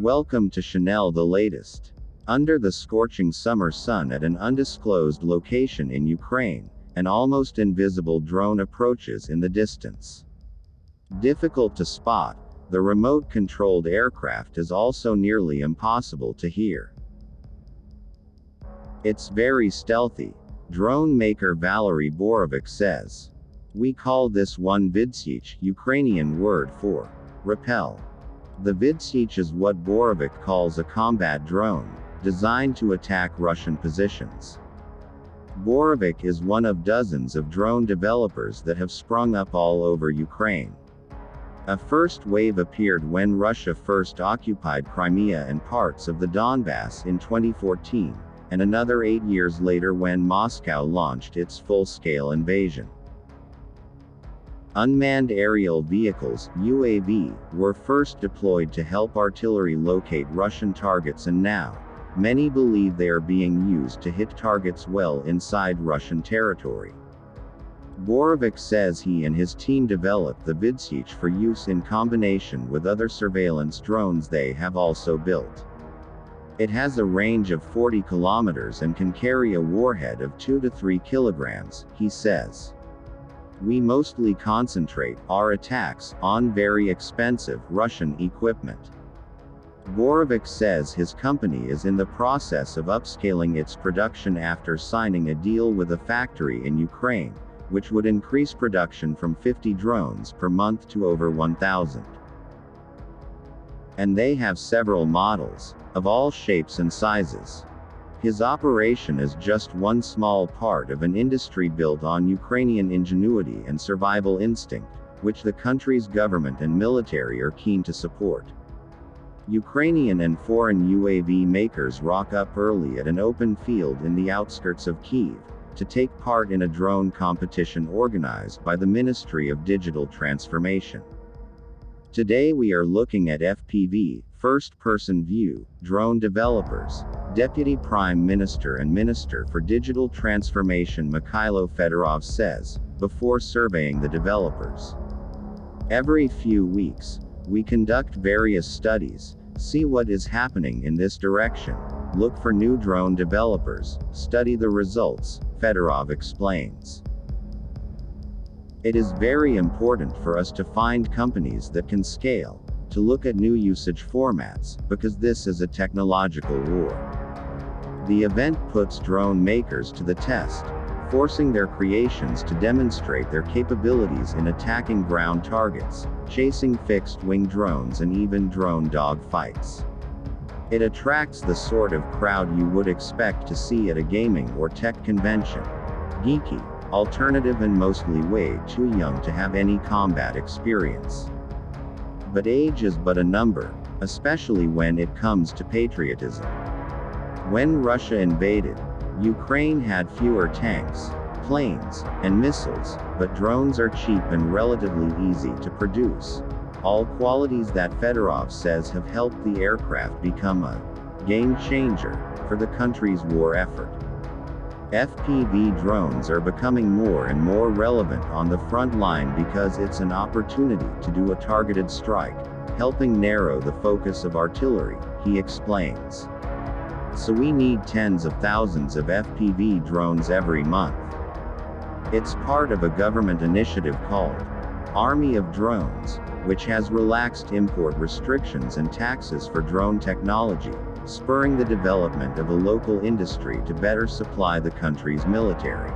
Welcome to Chanel the latest. Under the scorching summer sun at an undisclosed location in Ukraine, an almost invisible drone approaches in the distance. Difficult to spot, the remote-controlled aircraft is also nearly impossible to hear. It's very stealthy, drone maker Valery Borovic says. We call this one vidsyich, Ukrainian word for repel. The vidsyich is what Borovic calls a combat drone, designed to attack Russian positions. Borovic is one of dozens of drone developers that have sprung up all over Ukraine. A first wave appeared when Russia first occupied Crimea and parts of the Donbass in 2014, and another 8 years later when Moscow launched its full-scale invasion. Unmanned aerial vehicles, UAV, were first deployed to help artillery locate Russian targets, and now, many believe they are being used to hit targets well inside Russian territory. Borovic says he and his team developed the vidsyich for use in combination with other surveillance drones they have also built. It has a range of 40 kilometers and can carry a warhead of 2 to 3 kilograms, he says. We mostly concentrate our attacks on very expensive Russian equipment. Borovic says his company is in the process of upscaling its production after signing a deal with a factory in Ukraine, which would increase production from 50 drones per month to over 1,000. And they have several models, of all shapes and sizes. His operation is just one small part of an industry built on Ukrainian ingenuity and survival instinct, which the country's government and military are keen to support. Ukrainian and foreign UAV makers rock up early at an open field in the outskirts of Kyiv, to take part in a drone competition organized by the Ministry of Digital Transformation. Today we are looking at FPV, first-person view, drone developers, Deputy Prime Minister and Minister for Digital Transformation Mikhailo Fedorov says, before surveying the developers. Every few weeks, we conduct various studies, see what is happening in this direction, look for new drone developers, study the results, Fedorov explains. It is very important for us to find companies that can scale, to look at new usage formats, because this is a technological war. The event puts drone makers to the test, forcing their creations to demonstrate their capabilities in attacking ground targets, chasing fixed-wing drones and even drone dog fights. It attracts the sort of crowd you would expect to see at a gaming or tech convention. Geeky, alternative and mostly way too young to have any combat experience. But age is but a number, especially when it comes to patriotism. When Russia invaded, Ukraine had fewer tanks, planes, and missiles, but drones are cheap and relatively easy to produce. All qualities that Fedorov says have helped the aircraft become a game changer for the country's war effort. FPV drones are becoming more and more relevant on the front line because it's an opportunity to do a targeted strike, helping narrow the focus of artillery, he explains. So we need tens of thousands of FPV drones every month. It's part of a government initiative called Army of Drones, which has relaxed import restrictions and taxes for drone technology, spurring the development of a local industry to better supply the country's military.